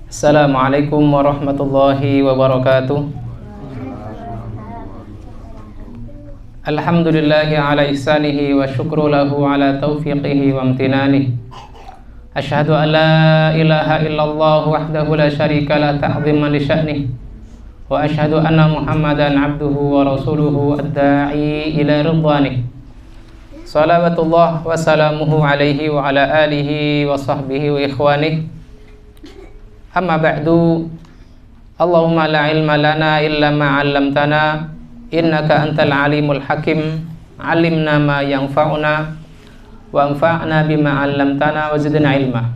Assalamualaikum warahmatullahi wabarakatuh. Alhamdulillahi ala ihsanihi wa syukru lahu ala taufiqihi wa amtinanihi. Asyhadu an la ilaha illallah wahdahu la syarika la ta'ziman li sya'nihi. Wa asyhadu anna Muhammadan abduhu wa rasuluhu ad-da'i ila ridwanihi. Salawatullah wa salamuhu alaihi wa ala alihi wa sahbihi wa ikhwanihi. Amma ba'du. Allahumma la ilma lana illa ma 'allamtana innaka antal alimul hakim. 'Allimna ma yanfa'una wa anfa'na bima 'allamtana wa zidna ilma.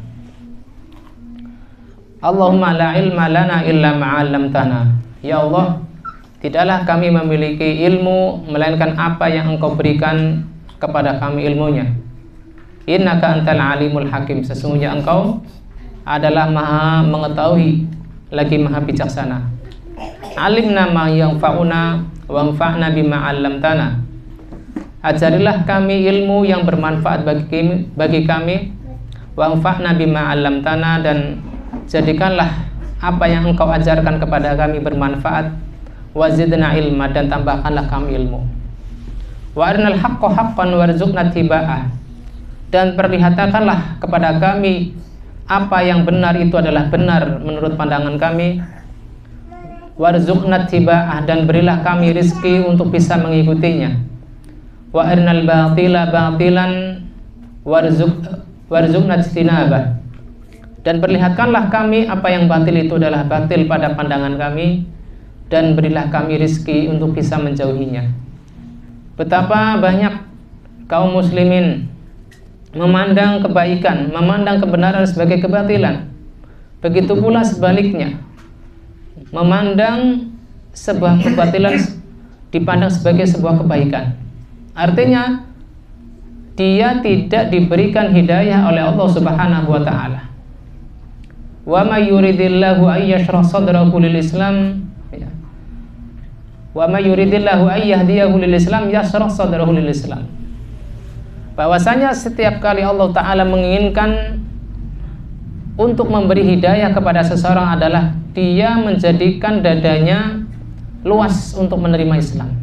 Allahumma la ilma lana illa ma 'allamtana. Ya Allah, tidaklah kami memiliki ilmu melainkan apa yang Engkau berikan kepada kami ilmunya. Innaka antal alimul hakim. Sesungguhnya Engkau adalah maha mengetahui lagi maha bijaksana. Alimna ma yanfa'una wa anfa'na bima 'allamtana. Ajarilah kami ilmu yang bermanfaat bagi kami, wa anfa'na bima 'allamtana, dan jadikanlah apa yang Engkau ajarkan kepada kami bermanfaat, wa zidna ilma, dan tambahkanlah kami ilmu. Wa arinal haqqa haqqan warzuqna tiba'ah, dan perlihatkanlah kepada kami apa yang benar itu adalah benar menurut pandangan kami. Warzuqna tiba'ah, dan berilah kami rizki untuk bisa mengikutinya. Wa arinal batila batilan warzuqna ijtinabah, dan perlihatkanlah kami apa yang batil itu adalah batil pada pandangan kami, dan berilah kami rizki untuk bisa menjauhinya. Betapa banyak kaum muslimin memandang kebaikan, memandang kebenaran sebagai kebatilan. Begitu pula sebaliknya, memandang sebuah kebatilan dipandang sebagai sebuah kebaikan. Artinya dia tidak diberikan hidayah oleh Allah Subhanahu wa taala. Wa may yuridillahu ay yashrah sadrahu lil Islam, wa may yuridillahu ay yahdiyahu lil Islam yashrah sadrahu lil Islam. Bahwasanya setiap kali Allah Ta'ala menginginkan untuk memberi hidayah kepada seseorang adalah dia menjadikan dadanya luas untuk menerima Islam.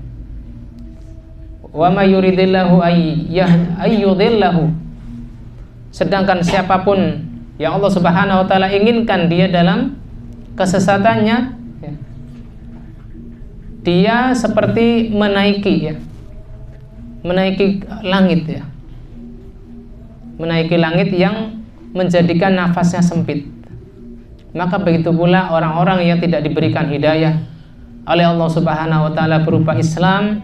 Wa may yuridillahu ayyudillahu, sedangkan siapapun yang Allah Subhanahu wa taala inginkan dia dalam kesesatannya, dia seperti menaiki langit, menaiki langit yang menjadikan nafasnya sempit. Maka begitu pula orang-orang yang tidak diberikan hidayah oleh Allah Subhanahu wa taala berupa Islam,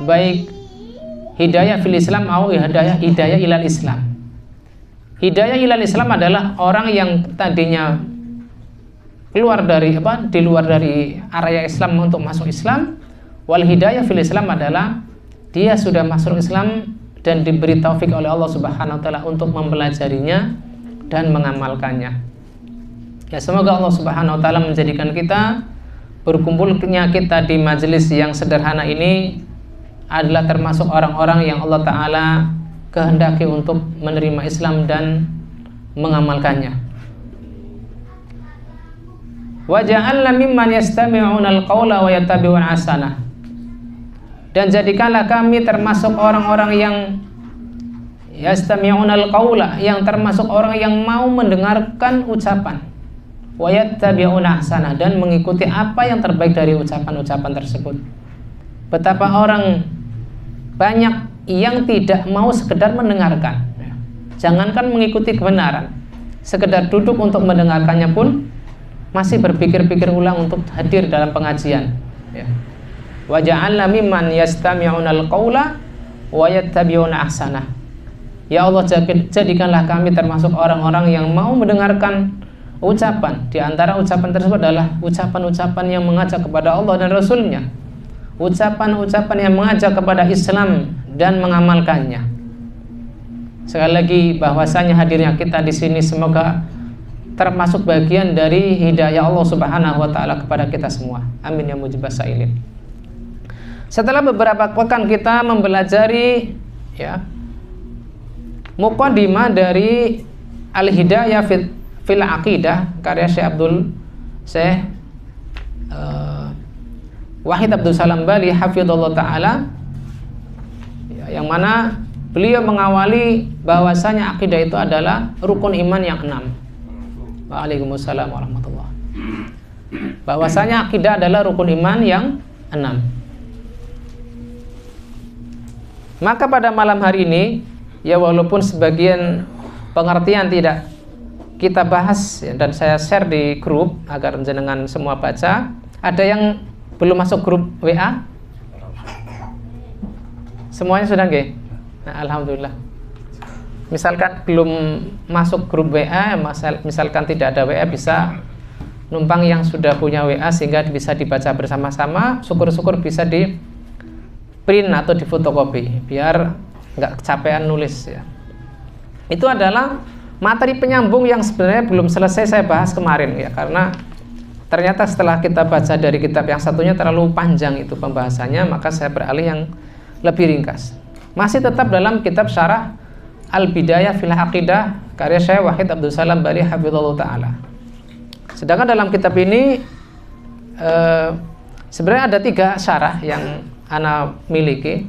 baik hidayah fil Islam atau hidayah ilal Islam. Hidayah ilal Islam adalah orang yang tadinya di luar dari area Islam untuk masuk Islam. Wal hidayah fil Islam adalah dia sudah masuk Islam dan diberi taufik oleh Allah Subhanahu wa taala untuk mempelajarinya dan mengamalkannya. Ya, semoga Allah Subhanahu wa taala menjadikan kita, berkumpulnya kita di majelis yang sederhana ini adalah termasuk orang-orang yang Allah taala kehendaki untuk menerima Islam dan mengamalkannya. Wa ja'alna mimman yastami'una al-qaula wa yattabi'una ahsanah. Dan jadikanlah kami termasuk orang-orang yang yastami'unal qaula, yang termasuk orang yang mau mendengarkan ucapan, wa yattabi'una ahsanah, dan mengikuti apa yang terbaik dari ucapan-ucapan tersebut. Betapa orang banyak yang tidak mau sekedar mendengarkan, jangankan mengikuti kebenaran, sekedar duduk untuk mendengarkannya pun masih berpikir-pikir ulang untuk hadir dalam pengajian, ya. Wa ja'alna mimman yastami'unal qaula wa yattabi'una ahsanah. Ya Allah, jadikanlah kami termasuk orang-orang yang mau mendengarkan ucapan. Di antara ucapan tersebut adalah ucapan-ucapan yang mengajak kepada Allah dan Rasul-Nya, ucapan-ucapan yang mengajak kepada Islam dan mengamalkannya. Sekali lagi, bahwasanya hadirnya kita di sini semoga termasuk bagian dari hidayah Allah Subhanahu wa taala kepada kita semua. Amin ya mujibas sailin. Setelah beberapa pekan kita mempelajari muqaddimah dari al-hidayah fil Aqidah karya Syekh Wahid Abdul Salam Bali hafizallahu taala, yang mana beliau mengawali bahwasanya akidah itu adalah rukun iman yang 6. Waalaikumsalam warahmatullah. Bahwasanya akidah adalah rukun iman yang 6. Maka pada malam hari ini, ya walaupun sebagian pengertian tidak kita bahas dan saya share di grup agar jenengan semua baca, ada yang belum masuk grup WA? Semuanya sudah nggih? Nah, alhamdulillah. Misalkan belum masuk grup WA, misalkan tidak ada WA, bisa numpang yang sudah punya WA sehingga bisa dibaca bersama-sama. Syukur-syukur bisa di print atau di fotokopi biar nggak kecapean nulis ya. Itu adalah materi penyambung yang sebenarnya belum selesai saya bahas kemarin ya, karena ternyata setelah kita baca dari kitab yang satunya terlalu panjang itu pembahasannya, maka saya beralih yang lebih ringkas. Masih tetap dalam kitab Syarah Al-Bidayah fil Aqidah karya Syekh Wahid Abdul Salam Bali hafizallahu taala. Sedangkan dalam kitab ini sebenarnya ada 3 syarah yang ana miliki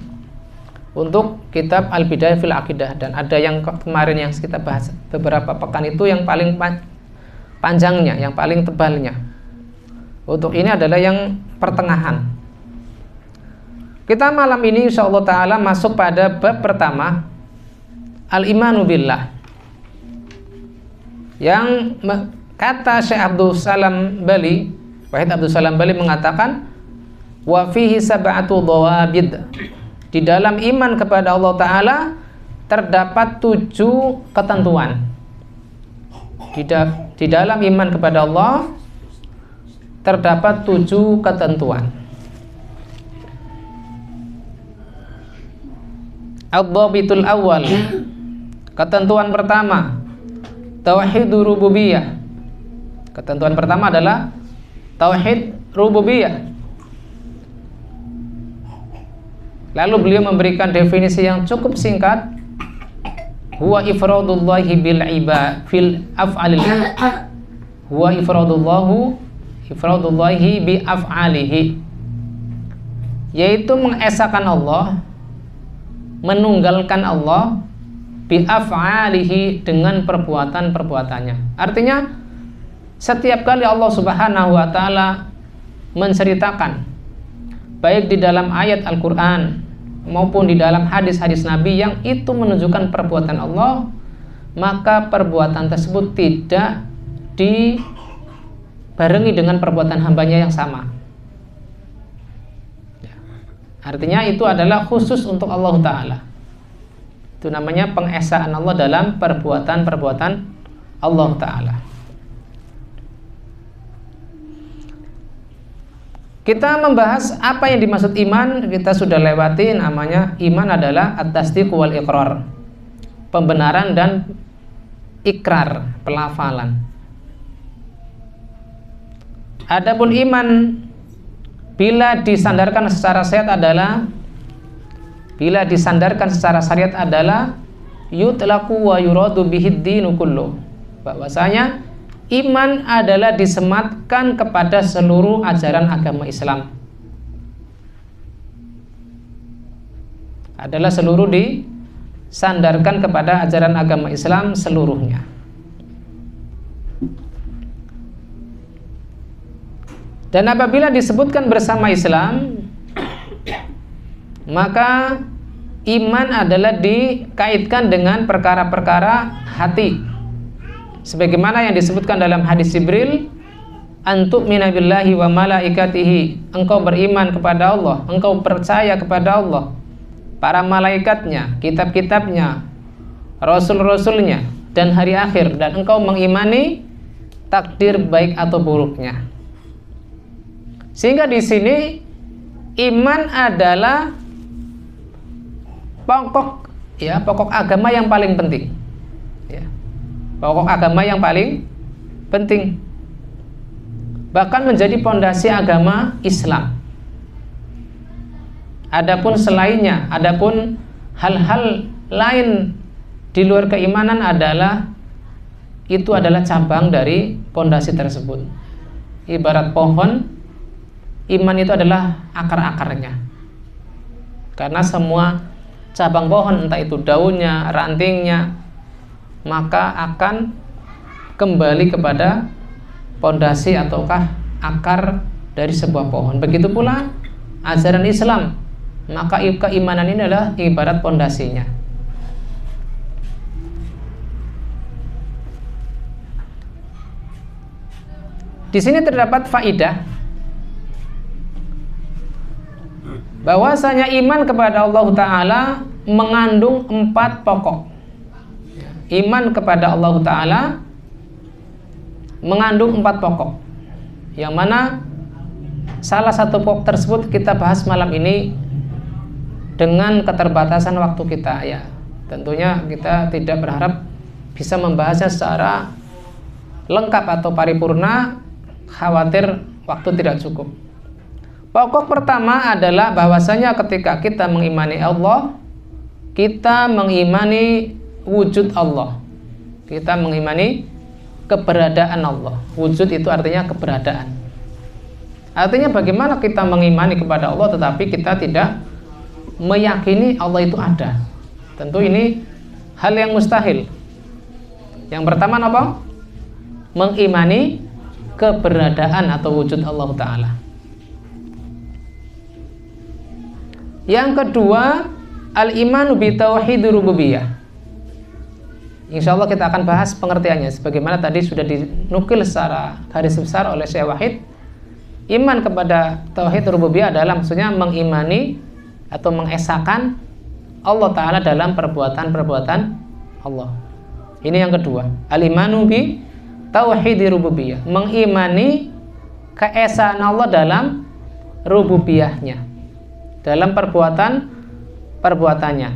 untuk kitab Al-Bidayah fil Aqidah, dan ada yang kemarin yang kita bahas beberapa pekan itu yang paling panjangnya, yang paling tebalnya. Untuk ini adalah yang pertengahan. Kita malam ini insyaallah ta'ala masuk pada bab pertama, Al-Imanu Billah, yang kata Syekh Abdul Salam Bali, Wahid Abdul Salam Bali mengatakan, wa fihi sab'atu dhawabid, di dalam iman kepada Allah Ta'ala terdapat 7 ketentuan. Di dalam iman kepada Allah terdapat 7 ketentuan. Ad-dhabitul awal, ketentuan pertama, tauhidur rububiyah. Ketentuan pertama adalah tauhid rububiyah. Lalu beliau memberikan definisi yang cukup singkat, huwa ifradullahi bil iba fil af'alil, huwa ifradullahi bi af'alihi, yaitu mengesahkan Allah, menunggalkan Allah, bi af'alihi, dengan perbuatan-perbuatannya. Artinya setiap kali Allah Subhanahu wa taala menceritakan, baik di dalam ayat Al-Qur'an maupun di dalam hadis-hadis Nabi yang itu menunjukkan perbuatan Allah, maka perbuatan tersebut tidak dibarengi dengan perbuatan hambanya yang sama. Artinya itu adalah khusus untuk Allah Ta'ala. Itu namanya pengesaan Allah dalam perbuatan-perbuatan Allah Ta'ala. Kita membahas apa yang dimaksud iman, kita sudah lewati. Namanya iman adalah at-tasdiq wal iqrar, pembenaran dan ikrar, pelafalan. Adapun iman bila disandarkan secara syariat adalah yutlaqu wa yuradu bihid dinu kullu, bahwasanya iman adalah disematkan kepada seluruh ajaran agama Islam, adalah seluruh disandarkan kepada ajaran agama Islam seluruhnya. Dan apabila disebutkan bersama Islam, maka iman adalah dikaitkan dengan perkara-perkara hati, sebagaimana yang disebutkan dalam hadis Jibril, antu'mina billahi wa malaikatihi, engkau beriman kepada Allah, engkau percaya kepada Allah, para malaikatnya, kitab-kitabnya, rasul-rasulnya, dan hari akhir, dan engkau mengimani takdir baik atau buruknya. Sehingga di sini iman adalah pokok agama yang paling penting. Ya. Pokok agama yang paling penting, bahkan menjadi pondasi agama Islam. Adapun selainnya, adapun hal-hal lain di luar keimanan adalah itu adalah cabang dari pondasi tersebut. Ibarat pohon, iman itu adalah akar-akarnya. Karena semua cabang pohon, entah itu daunnya, rantingnya, maka akan kembali kepada pondasi ataukah akar dari sebuah pohon. Begitu pula ajaran Islam, maka keimanan ini adalah ibarat pondasinya. Di sini terdapat faidah bahwasanya iman kepada Allah Ta'ala mengandung 4 pokok. Iman kepada Allah Ta'ala mengandung 4 pokok, yang mana salah satu pokok tersebut kita bahas malam ini dengan keterbatasan waktu kita, ya. Tentunya kita tidak berharap bisa membahasnya secara lengkap atau paripurna, khawatir waktu tidak cukup. Pokok pertama adalah bahwasanya ketika kita mengimani Allah, kita mengimani wujud Allah, kita mengimani keberadaan Allah. Wujud itu artinya keberadaan. Artinya bagaimana kita mengimani kepada Allah tetapi kita tidak meyakini Allah itu ada. Tentu ini hal yang mustahil. Yang pertama apa? Mengimani keberadaan atau wujud Allah Ta'ala. Yang kedua, al-imanu bi tauhid rububiyah. Insya Allah kita akan bahas pengertiannya sebagaimana tadi sudah dinukil secara garis besar oleh Syekh Wahid. Iman kepada tauhid rububiyah adalah maksudnya mengimani atau mengesahkan Allah Ta'ala dalam perbuatan-perbuatan Allah. Ini yang kedua, al-imanu bi tauhid rububiyah, mengimani keesaan Allah dalam rububiyahnya, dalam perbuatannya.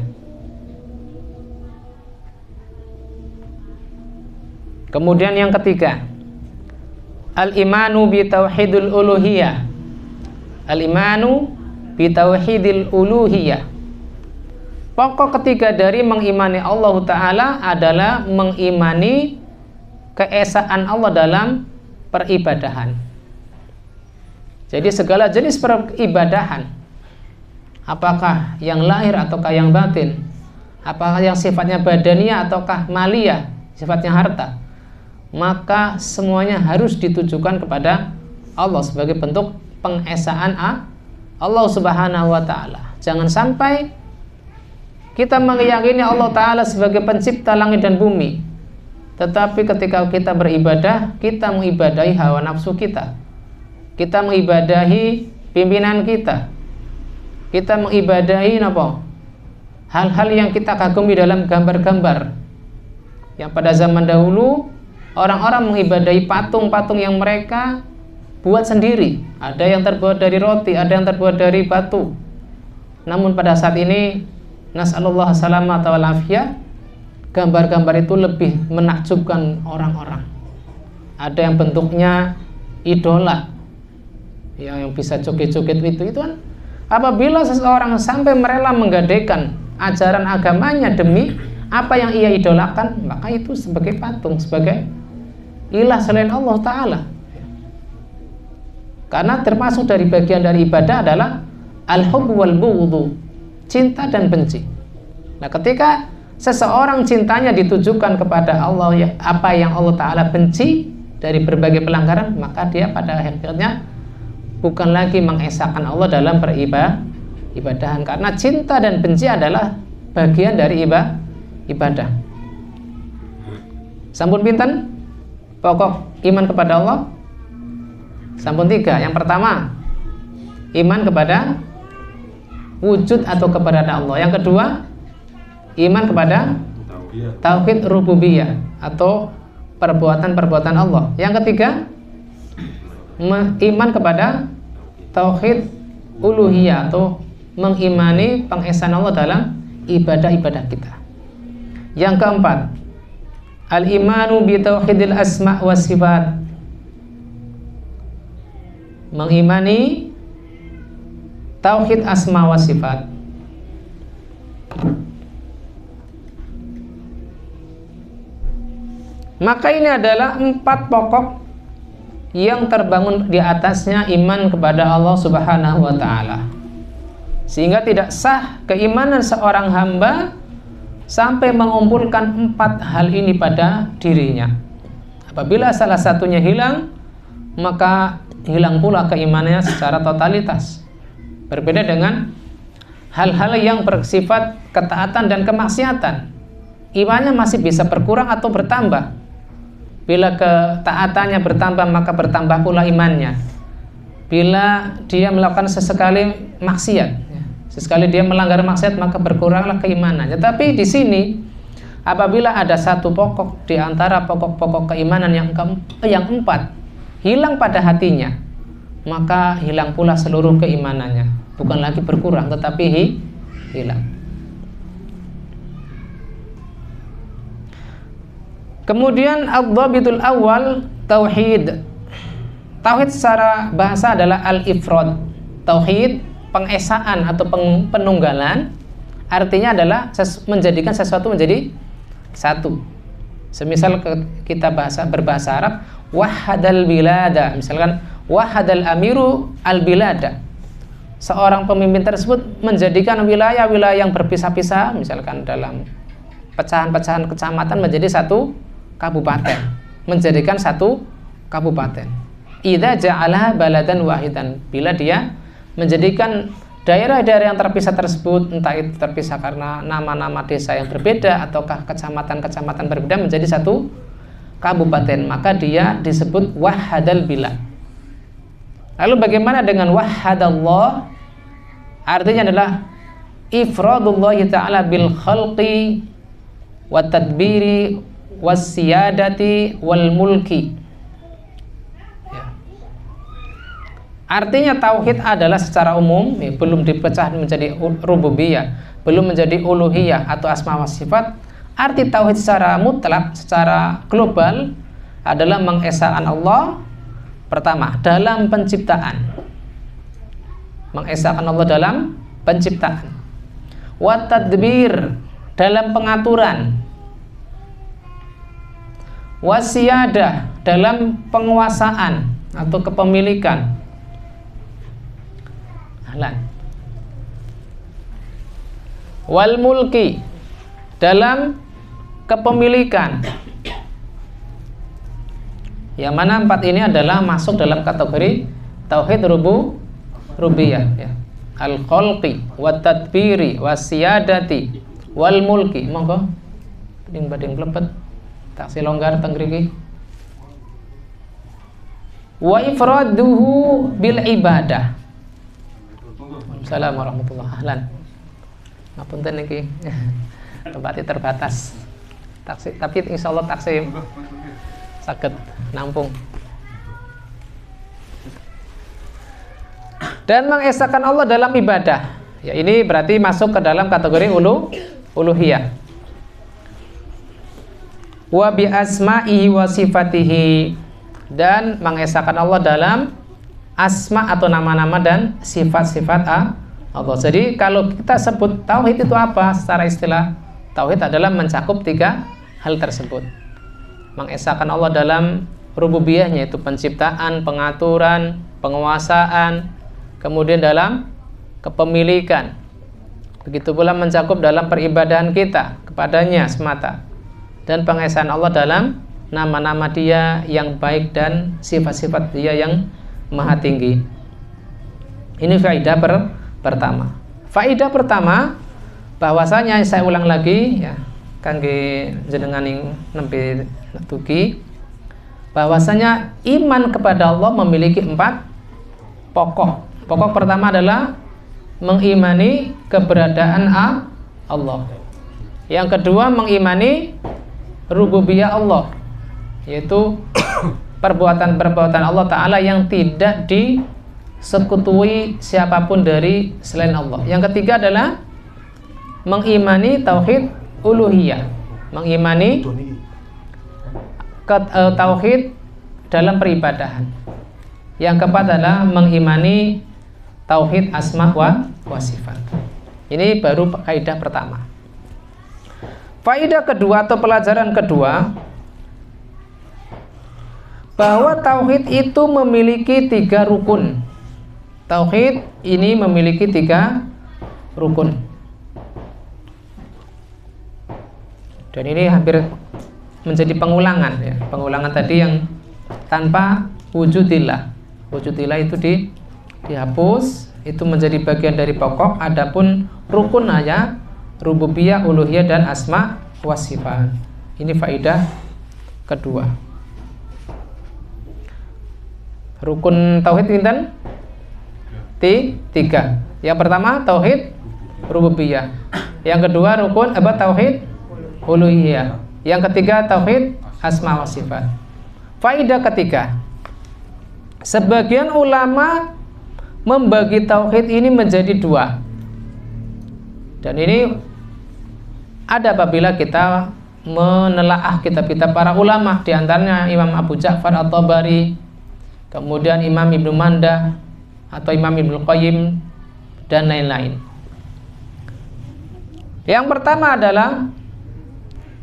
Kemudian yang ketiga, al-imanu bi tauhidul uluhiyah. Al-imanu bi tauhidil uluhiyah. Pokok ketiga dari mengimani Allah Ta'ala adalah mengimani keesaan Allah dalam peribadahan. Jadi segala jenis peribadahan, apakah yang lahir ataukah yang batin, apakah yang sifatnya badaniyah ataukah maliyah, sifatnya harta, maka semuanya harus ditujukan kepada Allah sebagai bentuk pengesaan Allah Subhanahu wa Ta'ala. Jangan sampai kita meyakini Allah Ta'ala sebagai pencipta langit dan bumi, tetapi ketika kita beribadah, kita mengibadahi hawa nafsu kita, kita mengibadahi pimpinan kita mengibadahi hal-hal yang kita kagumi dalam gambar-gambar. Yang pada zaman dahulu orang-orang mengibadahi patung-patung yang mereka buat sendiri. Ada yang terbuat dari roti, ada yang terbuat dari batu. Namun pada saat ini, nas'alullah salamata wal afiyah, gambar-gambar itu lebih menakjubkan orang-orang. Ada yang bentuknya idola, yang bisa joget-joget itu kan. Apabila seseorang sampai merela menggadaikan ajaran agamanya demi apa yang ia idolakan, maka itu sebagai patung, sebagai ilah selain Allah Ta'ala. Karena termasuk dari bagian dari ibadah adalah al-hub wal bughdhu, cinta dan benci. Nah, ketika seseorang cintanya ditujukan kepada Allah, ya, apa yang Allah Ta'ala benci dari berbagai pelanggaran, maka dia pada akhirnya bukan lagi mengesahkan Allah dalam peribadahan. Karena cinta dan benci adalah bagian dari ibadah. Sampun pinten pokok iman kepada Allah? Sampun 3. Yang pertama, iman kepada wujud atau keberadaan Allah. Yang kedua, iman kepada tauhid rububiyah atau perbuatan-perbuatan Allah. Yang ketiga, iman kepada tauhid uluhiyah atau mengimani pengesaan Allah dalam ibadah-ibadah kita. Yang keempat, al-imanu bi tauhidil asma wa sifat, mengimani tauhid asma wa sifat. Maka ini adalah 4 pokok yang terbangun di atasnya iman kepada Allah Subhanahu wa taala. Sehingga tidak sah keimanan seorang hamba sampai mengumpulkan 4 hal ini pada dirinya. Apabila salah satunya hilang, maka hilang pula keimanannya secara totalitas. Berbeda dengan hal-hal yang bersifat ketaatan dan kemaksiatan. Imannya masih bisa berkurang atau bertambah. Bila ketaatannya bertambah, maka bertambah pula imannya. Bila dia melakukan sesekali maksiat, sesekali dia melanggar maksiat, maka berkuranglah keimanannya. Tapi di sini, apabila ada satu pokok di antara pokok-pokok keimanan yang 4 hilang pada hatinya, maka hilang pula seluruh keimanannya. Bukan lagi berkurang, tetapi hilang. Kemudian ad-dhabitul awal, tauhid. Tauhid secara bahasa adalah al-ifrad. Tauhid, pengesaan atau penunggalan, artinya adalah menjadikan sesuatu menjadi satu. Semisal kita berbahasa Arab, wahadal bilada, misalkan wahadal amiru al bilada. Seorang pemimpin tersebut menjadikan wilayah-wilayah yang berpisah-pisah, misalkan dalam pecahan-pecahan kecamatan menjadi satu kabupaten, menjadikan satu kabupaten. Idza ja'ala baladan wahidan, bila dia menjadikan daerah-daerah yang terpisah tersebut, entah itu terpisah karena nama-nama desa yang berbeda ataukah kecamatan-kecamatan berbeda menjadi satu kabupaten, maka dia disebut wahadal bilad. Lalu bagaimana dengan wahadallah? Artinya adalah ifradullah ta'ala bil khalqi wa tadbiri was siyadati wal mulki. Artinya tauhid adalah secara umum, belum dipecah menjadi rububiyah, belum menjadi uluhiyah atau asma wa sifat. Arti tauhid secara mutlak, secara global adalah mengesahkan Allah pertama dalam penciptaan. Mengesahkan Allah dalam penciptaan. Wa tadbir, dalam pengaturan. Wa siyadah, dalam penguasaan atau kepemilikan. Wal mulki, dalam kepemilikan. Yang mana 4 ini adalah masuk dalam kategori tauhid rububiyah, ya. Al khalqi wat tadbiri was siyadati wal mulki. Monggo bading plepet taksi longgar teng mriki. Wa ifraduhu bil ibadah. Assalamualaikum warahmatullahi wabarakatuh. Ngapunten niki. Tempatnya terbatas. Taksi, tapi insyaallah taksi saged nampung. Dan mengesahkan Allah dalam ibadah. Ya, ini berarti masuk ke dalam kategori uluhiyah. Wa bi asma'ihi wa sifatihi, dan mengesahkan Allah dalam asma atau nama-nama dan sifat-sifat Allah. Jadi kalau kita sebut tauhid itu apa secara istilah? Tauhid adalah mencakup 3 hal tersebut. Mengesahkan Allah dalam rububiyahnya, yaitu penciptaan, pengaturan, penguasaan, kemudian dalam kepemilikan. Begitu pula mencakup dalam peribadahan kita kepadanya semata. Dan pengesahan Allah dalam nama-nama Dia yang baik dan sifat-sifat Dia yang maha tinggi. Ini faedah pertama. Faedah pertama, bahwasanya saya ulang lagi ya, kangge jenengan ing nembe tuki, bahwasanya iman kepada Allah memiliki 4 pokok. Pokok pertama adalah mengimani keberadaan Allah. Yang kedua, mengimani rububiyah Allah, yaitu perbuatan-perbuatan Allah Ta'ala yang tidak disekutuai siapapun dari selain Allah. Yang ketiga adalah mengimani tauhid uluhiyah, mengimani tauhid dalam peribadahan. Yang keempat adalah mengimani tauhid asma wa sifat. Ini baru kaidah pertama. Faedah kedua atau pelajaran kedua, bahwa tauhid itu memiliki 3 rukun. Tauhid ini memiliki 3 rukun. Dan ini hampir menjadi pengulangan ya. Pengulangan tadi yang tanpa wujudillah. Wujudillah itu dihapus, itu menjadi bagian dari pokok. Adapun rukun hanya rububiyah, uluhiyah dan asma wa sifat. Ini faidah kedua. Rukun tauhid pinten? 3. Yang pertama tauhid rububiyah. Yang kedua rukun tauhid uluhiyah. Yang ketiga tauhid asma wa sifat. Faidah ketiga. Sebagian ulama membagi tauhid ini menjadi 2. Dan ini ada apabila kita menelaah kitab-kitab para ulama, di antaranya Imam Abu Ja'far At-Tabari, kemudian Imam Ibnu Mandah atau Imam Ibnu Qayyim dan lain-lain. Yang pertama adalah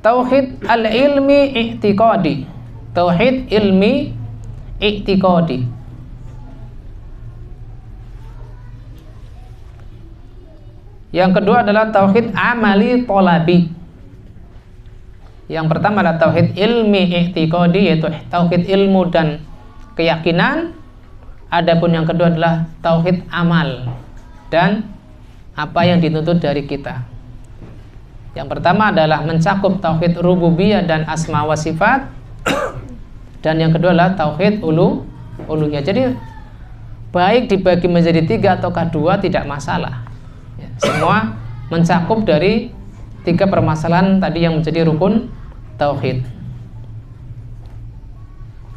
tauhid al-ilmi i'tiqadi. Tauhid ilmi i'tiqadi. Yang kedua adalah tauhid amali thalabi. Yang pertama adalah tauhid ilmi i'tiqadi, yaitu tauhid ilmu dan keyakinan. Adapun yang kedua adalah tauhid amal dan apa yang dituntut dari kita. Yang pertama adalah mencakup tauhid rububiyah dan asma wa sifat, dan yang kedua adalah tauhid uluhiyah. Jadi baik dibagi menjadi 3 ataukah 2 tidak masalah. Semua mencakup dari 3 permasalahan tadi yang menjadi rukun tauhid.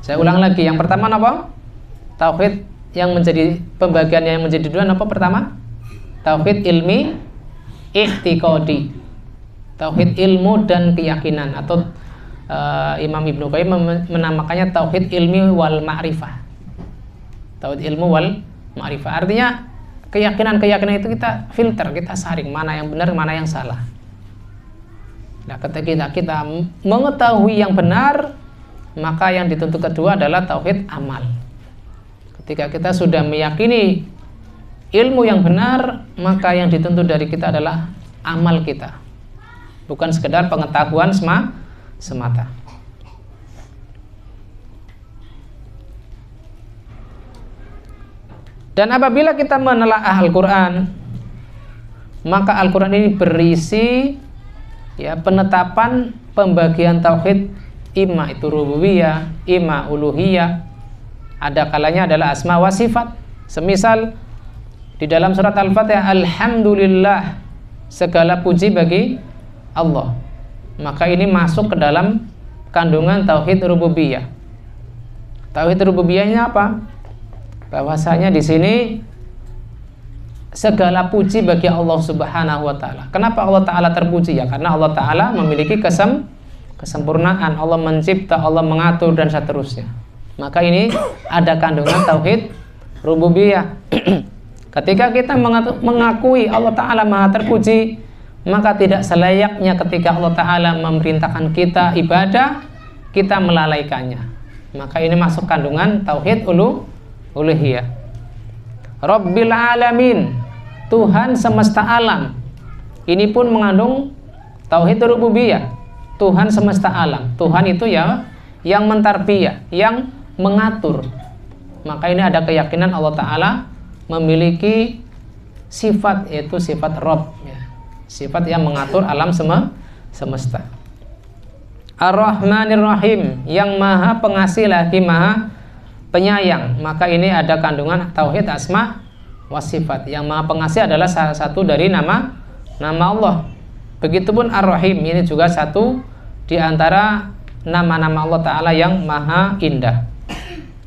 Saya ulang lagi. Yang pertama apa? Tauhid yang menjadi pembagian yang menjadi 2 apa pertama? Tauhid ilmi i'tiqadi. Tauhid ilmu dan keyakinan, atau Imam Ibnu Qayyim menamakannya tauhid ilmi wal ma'rifah. Tauhid ilmu wal ma'rifah artinya keyakinan-keyakinan itu kita filter, kita saring mana yang benar, mana yang salah. Nah, ketika kita mengetahui yang benar, maka yang dituntut kedua adalah tauhid amal. Ketika kita sudah meyakini ilmu yang benar, maka yang dituntut dari kita adalah amal kita, bukan sekedar pengetahuan semata. Dan apabila kita menelaah Al-Quran, maka Al-Quran ini berisi penetapan pembagian tauhid, ima itu rububiyah, ima uluhiyah. Ada kalanya adalah asma wa sifat. Semisal di dalam surat Al-Fatihah, alhamdulillah, segala puji bagi Allah. Maka ini masuk ke dalam kandungan tauhid rububiyah. Tauhid rububiyahnya apa? Bahwasanya di sini segala puji bagi Allah Subhanahu wa taala. Kenapa Allah taala terpuji? Ya karena Allah taala memiliki kesempurnaan. Allah mencipta, Allah mengatur dan seterusnya. Maka ini ada kandungan tauhid rububiyah. Ketika kita mengakui Allah taala Maha terpuji, maka tidak selayaknya ketika Allah taala memerintahkan kita ibadah, kita melalaikannya. Maka ini masuk kandungan tauhid uluhiyah. Rabbil alamin, Tuhan semesta alam. Ini pun mengandung tauhid rububiyah. Tuhan semesta alam. Tuhan itu ya yang mentarbiyah, yang mengatur. Maka ini ada keyakinan Allah taala memiliki sifat, yaitu sifat Rabb, sifat yang mengatur alam semesta. Ar-Rahmanir Rahim, yang maha pengasih lagi maha penyayang. Maka ini ada kandungan tauhid asma wa sifat. Yang maha pengasih adalah salah satu dari nama Allah. Begitupun Ar-Rahim, ini juga satu di antara nama-nama Allah Ta'ala yang maha indah.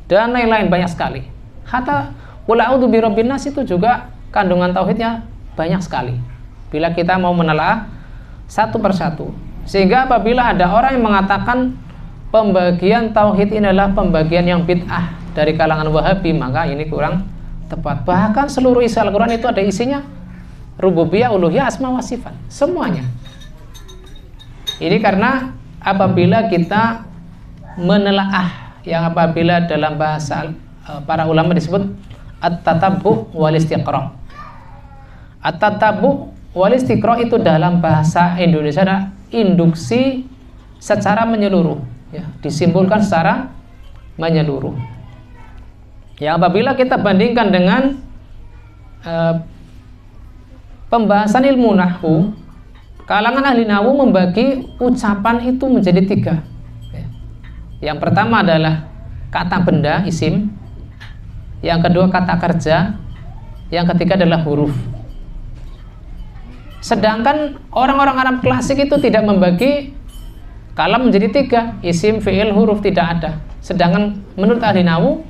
Dan lain-lain banyak sekali. Hatta qul a'udzu birabbin nas itu juga kandungan tauhidnya banyak sekali. Bila kita mau menelaah satu persatu. Sehingga apabila ada orang yang mengatakan pembagian tauhid ini adalah pembagian yang bid'ah dari kalangan Wahabi, maka ini kurang tepat. Bahkan seluruh isi Al-Quran itu ada isinya rububiyah, uluhiyah, asma wa sifat, semuanya. Ini karena apabila kita menelaah yang apabila dalam bahasa para ulama disebut at-tatabbu wal istiqra. At-tatabbu wal istiqra itu dalam bahasa Indonesia adalah induksi secara menyeluruh, ya, disimpulkan secara menyeluruh. Ya, apabila kita bandingkan dengan pembahasan ilmu nahwu, kalangan ahli nahwu membagi ucapan itu menjadi 3. Ya. Yang pertama adalah kata benda, isim. Yang kedua kata kerja. Yang ketiga adalah huruf. Sedangkan orang-orang Arab klasik itu tidak membagi kalam menjadi 3, isim, fi'il, huruf, tidak ada. Sedangkan menurut ahli nahwu,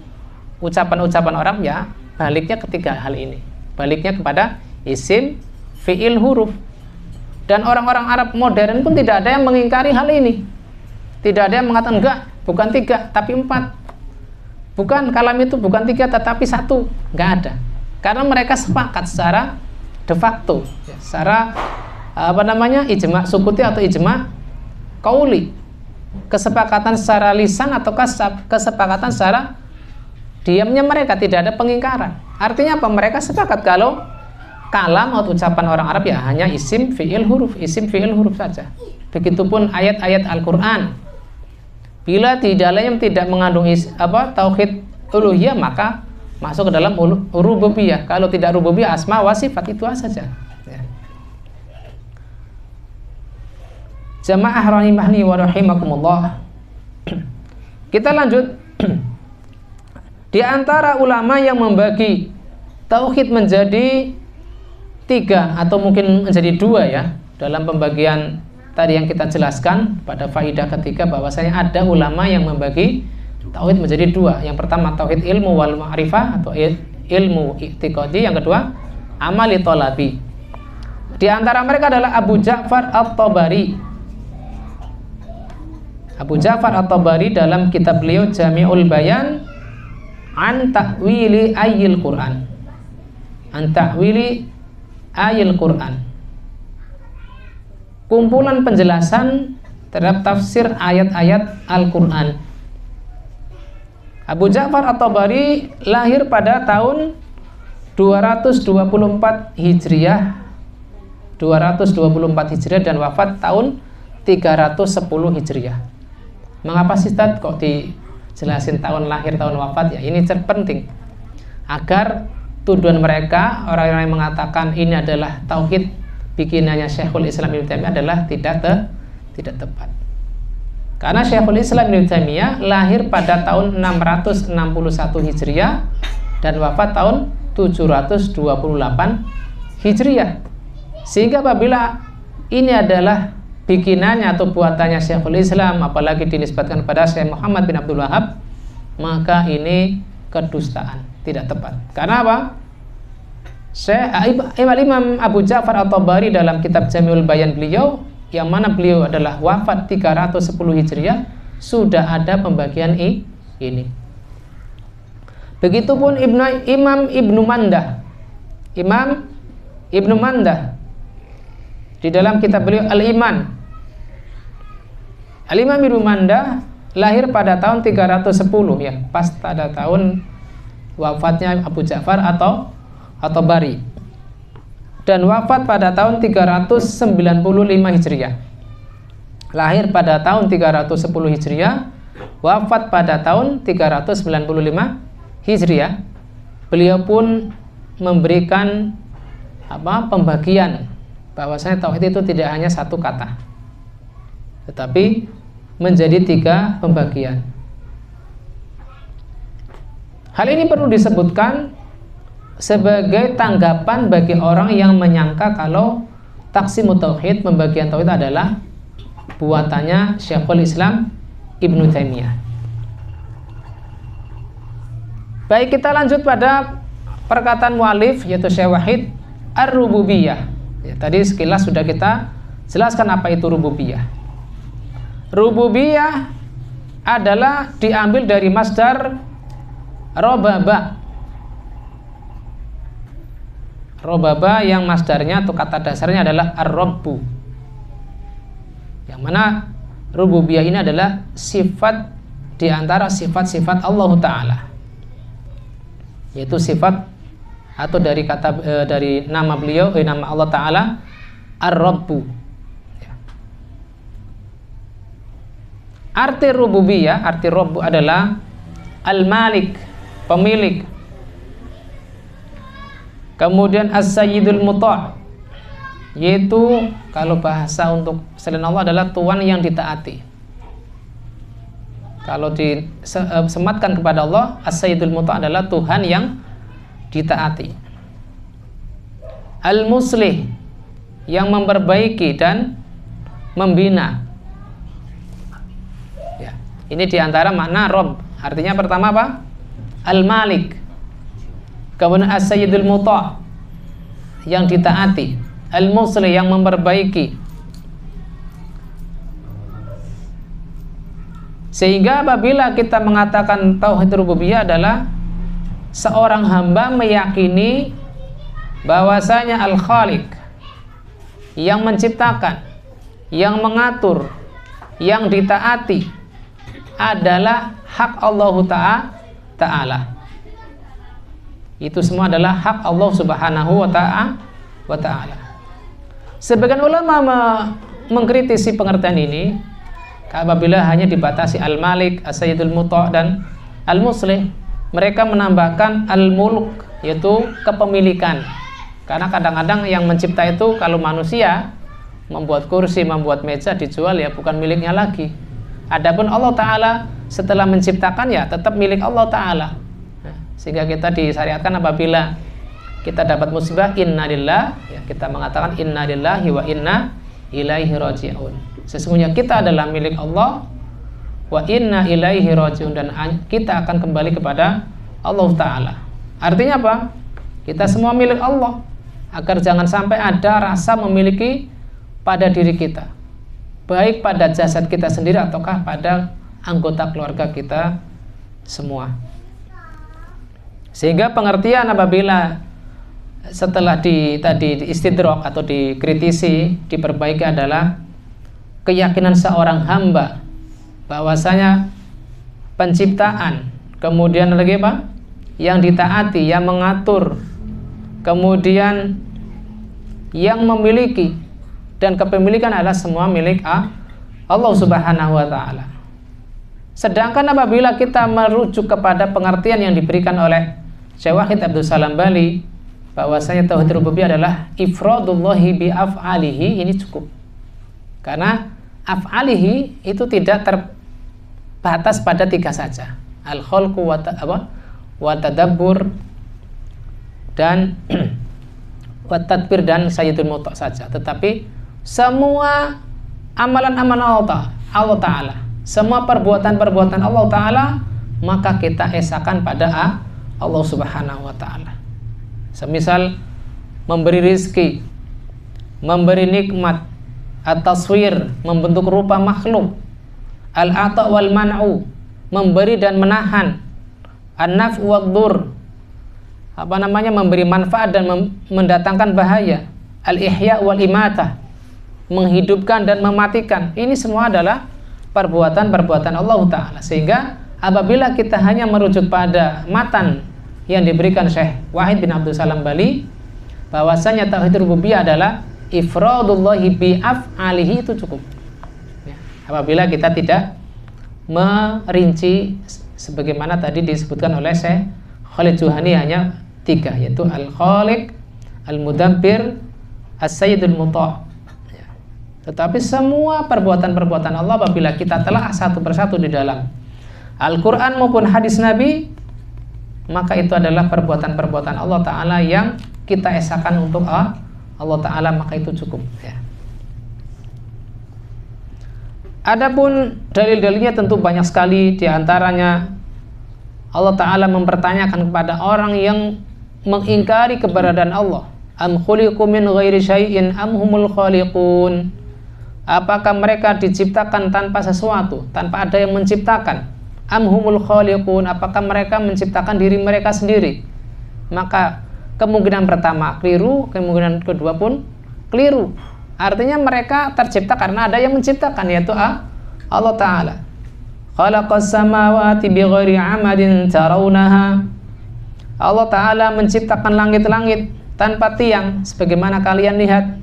ucapan-ucapan Arab ya baliknya ketiga hal ini. Baliknya kepada isim, fi'il, huruf. Dan orang-orang Arab modern pun tidak ada yang mengingkari hal ini. Tidak ada yang mengatakan enggak, bukan 3 tapi 4. Bukan, kalam itu bukan 3 tetapi 1. Enggak ada. Karena mereka sepakat secara de facto, ya, secara ijma' sukuti atau ijma' qauli. Kesepakatan secara lisan atau kesepakatan secara diamnya mereka, tidak ada pengingkaran. Artinya apa? Mereka sepakat kalau kalam atau ucapan orang Arab ya hanya isim, fi'il, huruf, isim, fi'il, huruf saja. Begitupun ayat-ayat Al-Qur'an. Bila di dalamnya tidak mengandung tauhid uluhiyah, maka masuk ke dalam rububiyah. Kalau tidak rububiyah, asma wa sifat, itu saja. Ya. Jamaah rahimahni wa rahimakumullah. Kita lanjut. Di antara ulama yang membagi tauhid menjadi 3 atau mungkin menjadi 2 ya, dalam pembagian tadi yang kita jelaskan pada faidah ketiga, bahwasanya ada ulama yang membagi tauhid menjadi 2. Yang pertama tauhid ilmu wal ma'rifah atau ilmu i'tiqadi, yang kedua amali thalabi. Di antara mereka adalah Abu Ja'far At-Tabari. Abu Ja'far At-Tabari dalam kitab beliau Jami'ul Bayan an ta'wili ayil Qur'an. An ta'wili ayil Qur'an. Kumpulan penjelasan terhadap tafsir ayat-ayat Al-Qur'an. Abu Ja'far At-Tabari lahir pada tahun 224 Hijriah. 224 Hijriah dan wafat tahun 310 Hijriah. Mengapa sih Ustaz kok dijelasin tahun lahir, tahun wafat? Ya, ini penting agar tuduhan mereka, orang-orang yang mengatakan ini adalah tauhid bikinannya Syekhul Islam Ibnu Taimiyah, adalah tidak tepat. Karena Syekhul Islam Ibnu Taimiyah lahir pada tahun 661 Hijriah dan wafat tahun 728 Hijriah. Sehingga apabila ini adalah bikinannya atau buatannya Syekhul Islam, apalagi dinisbatkan pada Syekh Muhammad bin Abdul Wahab, maka ini kedustaan, tidak tepat. Karena apa? Imam Abu Ja'far At-Tabari dalam kitab Jami'ul Bayan beliau, yang mana beliau adalah wafat 310 Hijriah, sudah ada pembagian ini. Begitupun Imam Ibnu Mandah. Imam Ibnu Mandah di dalam kitab beliau Al-Iman. Al-Imam Ibnu Mandah lahir pada tahun 310 ya, pas pada tahun wafatnya Abu Ja'far atau At-Tabari, dan wafat pada tahun 395 Hijriah. Lahir pada tahun 310 Hijriah, wafat pada tahun 395 Hijriah. Beliau pun memberikan pembagian bahwasanya tauhid itu tidak hanya satu kata, tetapi menjadi 3 pembagian. Hal ini perlu disebutkan sebagai tanggapan bagi orang yang menyangka kalau taqsimut tauhid, pembagian tauhid, adalah buatannya Syekhul Islam Ibnu Taimiyah. Baik, kita lanjut pada perkataan mu'allif yaitu Syekh Wahid, ar-rububiyah. Ya, tadi sekilas sudah kita jelaskan apa itu rububiyah. Rububiyah adalah diambil dari masdar robaba. Robaba yang masdarnya atau kata dasarnya adalah ar-rabbu, yang mana rububiyah ini adalah sifat di antara sifat-sifat Allah Ta'ala, yaitu sifat atau dari kata dari nama beliau, nama Allah Ta'ala Ar-Rabbu. Arti rububiyah, arti Rabbu adalah Al-Malik, pemilik. Kemudian As-Sayyidul Muta', yaitu kalau bahasa untuk selain Allah adalah Tuhan yang ditaati. Kalau disematkan kepada Allah, As-Sayyidul Muta' adalah Tuhan yang ditaati. Al-Muslih, yang memperbaiki dan membina. Ya, ini diantara makna Rabb. Artinya pertama apa? Al-Malik. Kemudian As-Sayyidul Muta', yang ditaati. Al-Muslih, yang memperbaiki. Sehingga apabila kita mengatakan tauhid rububiyah adalah seorang hamba meyakini bahwasanya Al-Khaliq, yang menciptakan, yang mengatur, yang ditaati adalah hak Allah Ta'ala. Itu semua adalah hak Allah Subhanahu wa Ta'ala. Sebagian ulama mengkritisi pengertian ini apabila hanya dibatasi Al-Malik, As-Sayyidul Muta' dan Al-Muslih. Mereka menambahkan Al-Mulk, yaitu kepemilikan. Karena kadang-kadang yang mencipta itu kalau manusia membuat kursi, membuat meja dijual ya bukan miliknya lagi. Adapun Allah Ta'ala setelah menciptakan ya tetap milik Allah Ta'ala. Sehingga kita disyariatkan apabila kita dapat musibah inna lillah, ya, kita mengatakan inna lillahi wa inna ilaihi raji'un. Sesungguhnya kita adalah milik Allah, wa inna ilaihi raji'un, dan kita akan kembali kepada Allah Ta'ala. Artinya apa? Kita semua milik Allah, agar jangan sampai ada rasa memiliki pada diri kita, baik pada jasad kita sendiri ataukah pada anggota keluarga kita semua. Sehingga pengertian apabila setelah tadi istidrak atau dikritisi, diperbaiki adalah keyakinan seorang hamba bahwasanya penciptaan, kemudian lagi apa? Yang ditaati, yang mengatur, kemudian yang memiliki, dan kepemilikan adalah semua milik Allah Subhanahu wa Ta'ala. Sedangkan apabila kita merujuk kepada pengertian yang diberikan oleh Syekh Wahid Abdul Salam Bali bahwasanya tauhid rububiyah adalah ifradullahi bi af'alihi, ini cukup. Karena af'alihi itu tidak terbatas pada 3 saja. Al-khalqu wa tadabbur dan wa tadbir dan sayyidul muta' saja. Tetapi semua amalan-amalan Allah Ta'ala, semua perbuatan-perbuatan Allah Ta'ala, maka kita esakan pada Allah Subhanahu wa Ta'ala. Semisal memberi rizki, memberi nikmat, at-taswir, membentuk rupa makhluk, al-ata' wal man'u, memberi dan menahan, an-naf' wad-dur, memberi manfaat dan mendatangkan bahaya, al-ihya wal imatah, menghidupkan dan mematikan. Ini semua adalah perbuatan-perbuatan Allah Ta'ala. Sehingga apabila kita hanya merujuk pada matan yang diberikan Syekh Wahid bin Abdul Salam Bali bahwasanya tauhid rububiyah adalah ifradullahi bi af'alihi, itu cukup ya. Apabila kita tidak merinci sebagaimana tadi disebutkan oleh Syekh Khalid Juhani hanya 3, yaitu al-khaliq, al-mudabbir, as-sayyidul muta'. Tetapi semua perbuatan-perbuatan Allah apabila kita telah satu persatu di dalam Al-Quran maupun hadis Nabi, maka itu adalah perbuatan-perbuatan Allah Ta'ala yang kita esakan untuk Allah Ta'ala, maka itu cukup ya. Adapun dalil-dalilnya tentu banyak sekali. Di antaranya Allah Ta'ala mempertanyakan kepada orang yang mengingkari keberadaan Allah, am khuliqu min ghairi syai'in am humul khaliqun, apakah mereka diciptakan tanpa sesuatu, tanpa ada yang menciptakan? Am humul khaliqun, apakah mereka menciptakan diri mereka sendiri? Maka kemungkinan pertama keliru, kemungkinan kedua pun keliru. Artinya mereka tercipta karena ada yang menciptakan, yaitu Allah Ta'ala. khalaqas samawati bighairi 'amadin tarawnaha. Allah Ta'ala menciptakan langit-langit tanpa tiang sebagaimana kalian lihat.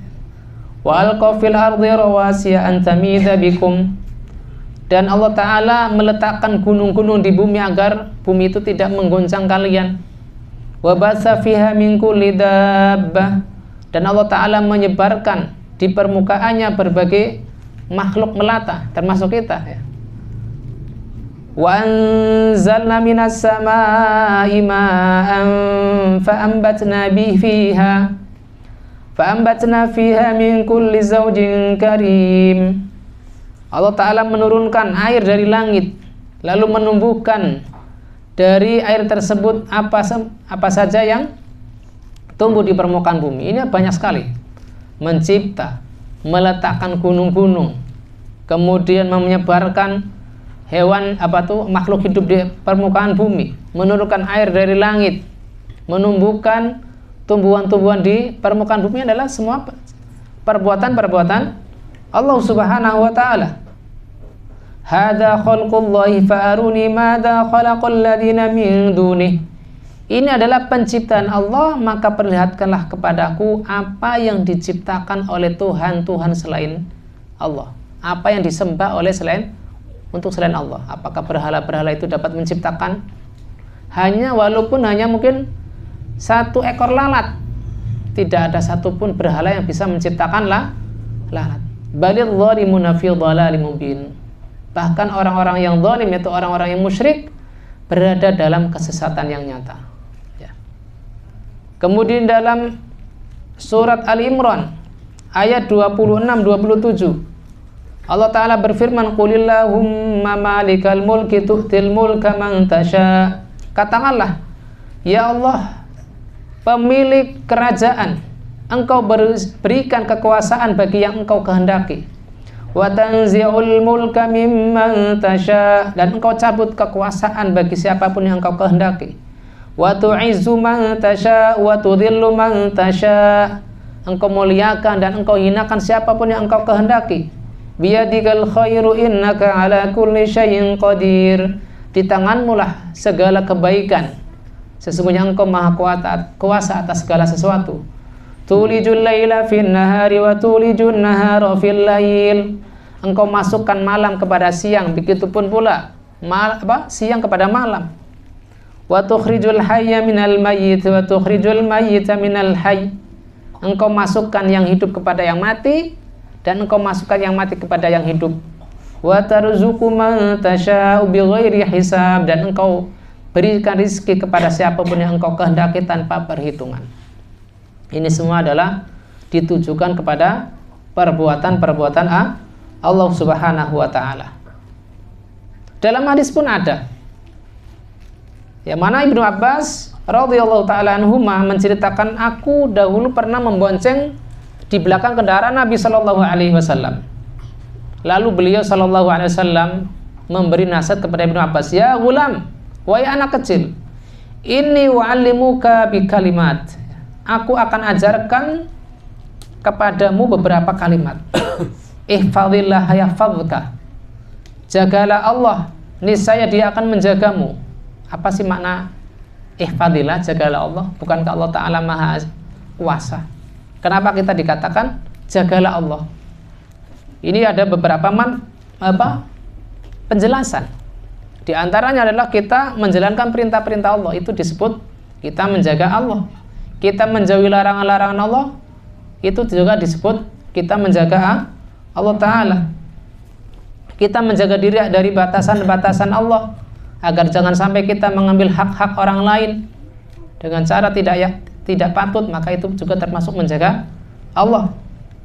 Wa alqa fil ardi rawasiya an tamida bikum. Dan Allah Ta'ala meletakkan gunung-gunung di bumi agar bumi itu tidak menggoncang kalian. Wa batsa fiha min kulli dabbah. Dan Allah Ta'ala menyebarkan di permukaannya berbagai makhluk melata termasuk kita ya. Wa anzalna minas samaa'i ma'an fa'ambatna fiha min kulli zawjin karim. Allah Ta'ala menurunkan air dari langit lalu menumbuhkan dari air tersebut apa saja yang tumbuh di permukaan bumi. Ini banyak sekali. Mencipta, meletakkan gunung-gunung, kemudian menyebarkan hewan makhluk hidup di permukaan bumi, menurunkan air dari langit, menumbuhkan tumbuhan-tumbuhan di permukaan bumi adalah semua perbuatan-perbuatan Allah Subhanahu wa Ta'ala. Hadza khalqullahi fa'aruni madza khalaqal ladzina min dunih. Ini adalah penciptaan Allah, maka perlihatkanlah kepadaku apa yang diciptakan oleh Tuhan-Tuhan selain Allah. Apa yang disembah oleh selain Allah. Apakah berhala-berhala itu dapat menciptakan? Walaupun hanya mungkin satu ekor lalat. Tidak ada satupun berhala yang bisa menciptakan lalat. Balil zalimuna fi dhalalim mubin. Bahkan orang-orang yang zalim, yaitu orang-orang yang musyrik, berada dalam kesesatan yang nyata. Ya. Kemudian dalam surat Al-Imran ayat 26-27 Allah Ta'ala berfirman, Qulillahumma malikal mulki tu'til mulka man tasha. Katakanlah, ya Allah, pemilik kerajaan, Engkau berikan kekuasaan bagi yang Engkau kehendaki. Wa tanzi'ul mulka mimman tasha. Dan Engkau cabut kekuasaan bagi siapapun yang Engkau kehendaki. Wa tu'izzu man tasha wa tudhillu man tasha. Engkau muliakan dan Engkau hinakan siapapun yang Engkau kehendaki. Biyadikal khairu innaka ala kulli syai'in qadir. Di tanganmu lah segala kebaikan. Sesungguhnya Engkau maha kuasa atas segala sesuatu. Tulijul laila fin nahari wa tulijun nahara fil lail. Engkau masukkan malam kepada siang, begitupun pula siang kepada malam. Wa tukhrijul hayya minal mayyit wa tukhrijul mayyita minal hayy. Engkau masukkan yang hidup kepada yang mati, dan Engkau masukkan yang mati kepada yang hidup. Wa tarzuqu man tasha'u bighairi hisab. Dan Engkau berikan rezeki kepada siapapun yang Engkau kehendaki tanpa perhitungan. Ini semua adalah ditujukan kepada perbuatan-perbuatan Allah Subhanahu wa Ta'ala. Dalam hadis pun ada, yang mana Ibnu Abbas radhiyallahu ta'ala anhuma menceritakan, aku dahulu pernah membonceng di belakang kendaraan Nabi Shallallahu Alaihi Wasallam. Lalu beliau Shallallahu Alaihi Wasallam memberi nasihat kepada Ibnu Abbas, ya gulam, wahai anak kecil, inni wa'allimuka bi kalimat. Aku akan ajarkan kepadamu beberapa kalimat. Ihfazillah yahfazka. Jagalah Allah, niscaya Dia akan menjagamu. Apa sih makna ihfazillah, jagalah Allah? Bukankah Allah Ta'ala maha kuasa? Kenapa kita dikatakan jagalah Allah? Ini ada beberapa penjelasan. Di antaranya adalah kita menjalankan perintah-perintah Allah, itu disebut kita menjaga Allah. Kita menjauhi larangan-larangan Allah, itu juga disebut kita menjaga Allah Ta'ala. Kita menjaga diri dari batasan-batasan Allah, agar jangan sampai kita mengambil hak-hak orang lain dengan cara tidak patut, maka itu juga termasuk menjaga Allah.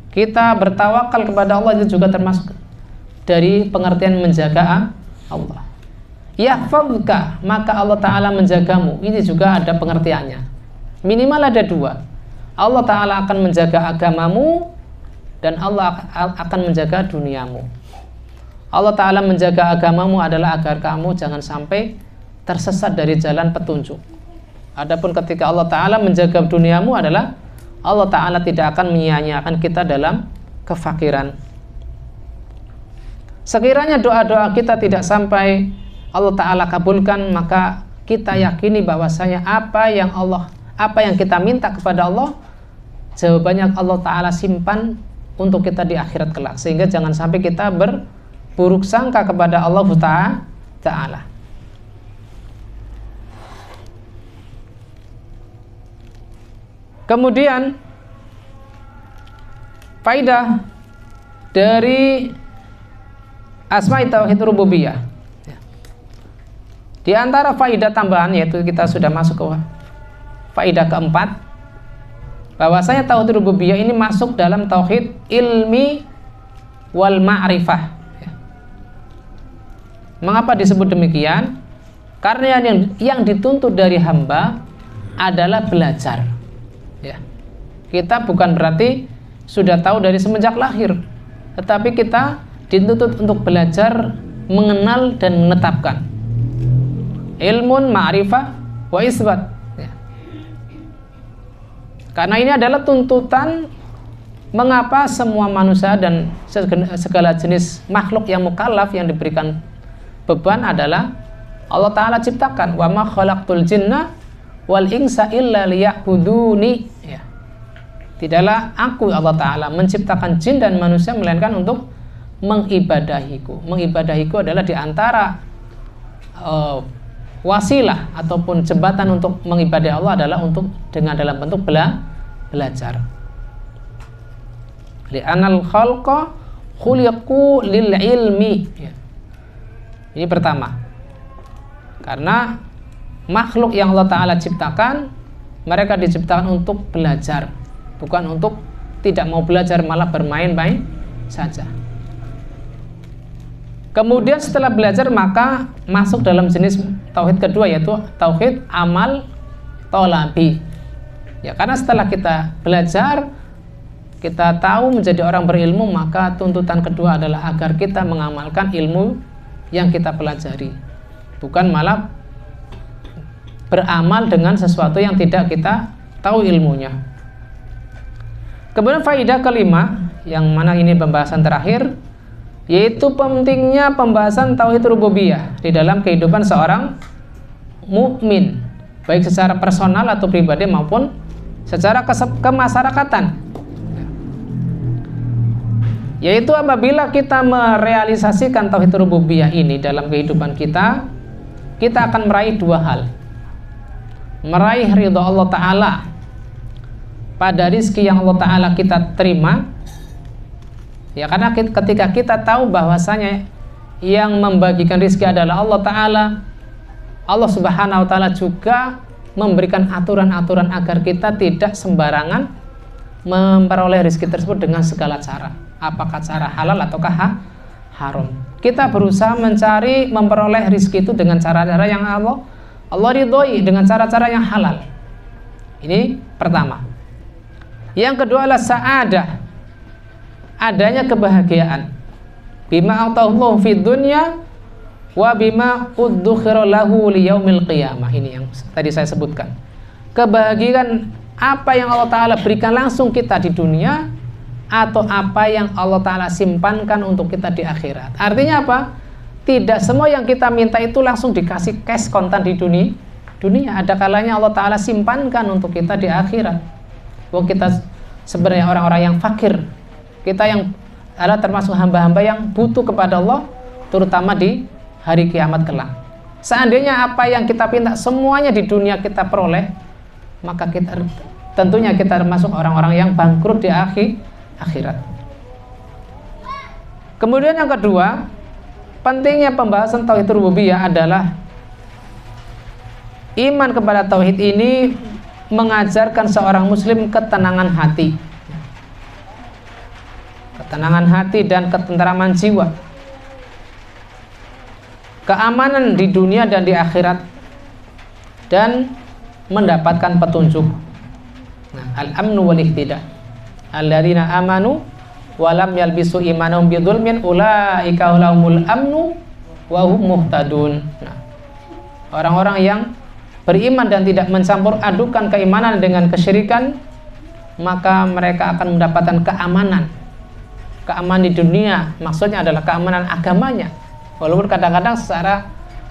Kita bertawakal kepada Allah, itu juga termasuk dari pengertian menjaga Allah. Yahfazka, maka Allah Ta'ala menjagamu. Ini juga ada pengertiannya. Minimal ada dua. Allah Ta'ala akan menjaga agamamu, dan Allah akan menjaga duniamu. Allah Ta'ala menjaga agamamu adalah agar kamu jangan sampai tersesat dari jalan petunjuk. Adapun ketika Allah Ta'ala menjaga duniamu adalah Allah Ta'ala tidak akan menyia-nyiakan kita dalam kefakiran. Sekiranya doa-doa kita tidak sampai Allah Ta'ala kabulkan, maka kita yakini bahwasanya apa yang kita minta kepada Allah, jawabannya Allah Ta'ala simpan untuk kita di akhirat kelak. Sehingga jangan sampai kita berburuk sangka kepada Allah Ta'ala. Kemudian faidah dari Asma' Tauhid Rububiyah. Di antara faidah tambahan, yaitu kita sudah masuk ke faidah keempat, bahwasanya Tauhid Rububiyah ini masuk dalam Tauhid ilmi wal ma'rifah. Mengapa disebut demikian? Karena yang dituntut dari hamba adalah belajar. Kita bukan berarti sudah tahu dari semenjak lahir, tetapi kita dituntut untuk belajar, mengenal dan menetapkan. Ilmun, ma'rifah, wa isbat. Karena ini adalah tuntutan mengapa semua manusia dan segala jenis makhluk yang mukallaf yang diberikan beban adalah Allah Ta'ala ciptakan. Wa ma khalaqtul jinna wal insa illa liya'buduni. Tidaklah aku Allah Ta'ala menciptakan jin dan manusia melainkan untuk mengibadahiku. Mengibadahiku adalah diantara wasilah ataupun jembatan untuk mengibadahi Allah adalah untuk dengan dalam bentuk belajar. Li'anal khalqa khuliqu lil ilmi. Ini pertama. Karena makhluk yang Allah Ta'ala ciptakan, mereka diciptakan untuk belajar, bukan untuk tidak mau belajar malah bermain-main saja. Kemudian setelah belajar maka masuk dalam jenis tauhid kedua, yaitu tauhid amal thalabi. Karena setelah kita belajar, kita tahu menjadi orang berilmu, maka tuntutan kedua adalah agar kita mengamalkan ilmu yang kita pelajari, bukan malah beramal dengan sesuatu yang tidak kita tahu ilmunya. Kemudian faidah kelima, yang mana ini pembahasan terakhir, yaitu pentingnya pembahasan tauhid rububiyah di dalam kehidupan seorang mukmin, baik secara personal atau pribadi maupun secara kemasyarakatan. Yaitu apabila kita merealisasikan tauhid rububiyah ini dalam kehidupan kita, kita akan meraih dua hal. Meraih ridha Allah Ta'ala pada rizki yang Allah Ta'ala kita terima. Karena ketika kita tahu bahwasanya yang membagikan rizki adalah Allah Ta'ala, Allah Subhanahu wa Ta'ala juga memberikan aturan-aturan agar kita tidak sembarangan memperoleh rizki tersebut dengan segala cara, apakah cara halal ataukah haram. Kita berusaha mencari memperoleh rizki itu dengan cara-cara yang Allah ridhoi, dengan cara-cara yang halal. Ini pertama. Yang kedua adalah sa'adah, adanya kebahagiaan, bima atahullahu fid dunya wa bima uddukhira lahu liyaumil qiyamah. Ini yang tadi saya sebutkan. Kebahagiaan apa yang Allah Ta'ala berikan langsung kita di dunia, atau apa yang Allah Ta'ala simpankan untuk kita di akhirat. Artinya apa? Tidak semua yang kita minta itu langsung dikasih cash kontan di dunia. Ada kalanya Allah Ta'ala simpankan untuk kita di akhirat. Kita sebenarnya orang-orang yang fakir, kita yang adalah termasuk hamba-hamba yang butuh kepada Allah, terutama di hari kiamat kelak. Seandainya apa yang kita minta semuanya di dunia kita peroleh, maka tentunya kita termasuk orang-orang yang bangkrut di akhirat. Kemudian yang kedua, pentingnya pembahasan tauhid rububiyah adalah iman kepada tauhid ini mengajarkan seorang muslim ketenangan hati. Ketenangan hati dan ketenteraman jiwa, keamanan di dunia dan di akhirat, dan mendapatkan petunjuk. Al-amnu wal ihtida. Alladzina amanu wa lam yalbisu imanahum bidzulmin ulaika lahumul amnu wa hum muhtadun. Orang-orang yang beriman dan tidak mencampur adukan keimanan dengan kesyirikan, maka mereka akan mendapatkan keamanan keamanan di dunia, maksudnya adalah keamanan agamanya. Walaupun kadang-kadang secara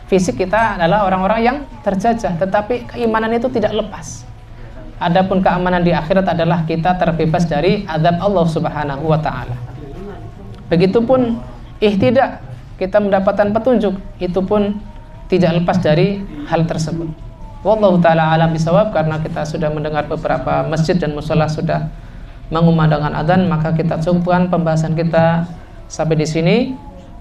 fisik kita adalah orang-orang yang terjajah, tetapi keimanan itu tidak lepas. Adapun keamanan di akhirat adalah kita terbebas dari azab Allah Subhanahu wa taala. Begitupun ihtidak, kita mendapatkan petunjuk, itu pun tidak lepas dari hal tersebut. Wallahu taala alam bisawab. Karena kita sudah mendengar beberapa masjid dan mushola sudah mengumandangkan adzan, maka kita cukupkan pembahasan kita sampai di sini.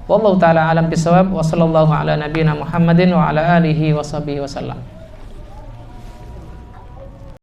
Wallahu taala alam bisawab. Wa sallallahu ala nabiyina Muhammadin wa ala alihi wa sahbihi wasallam.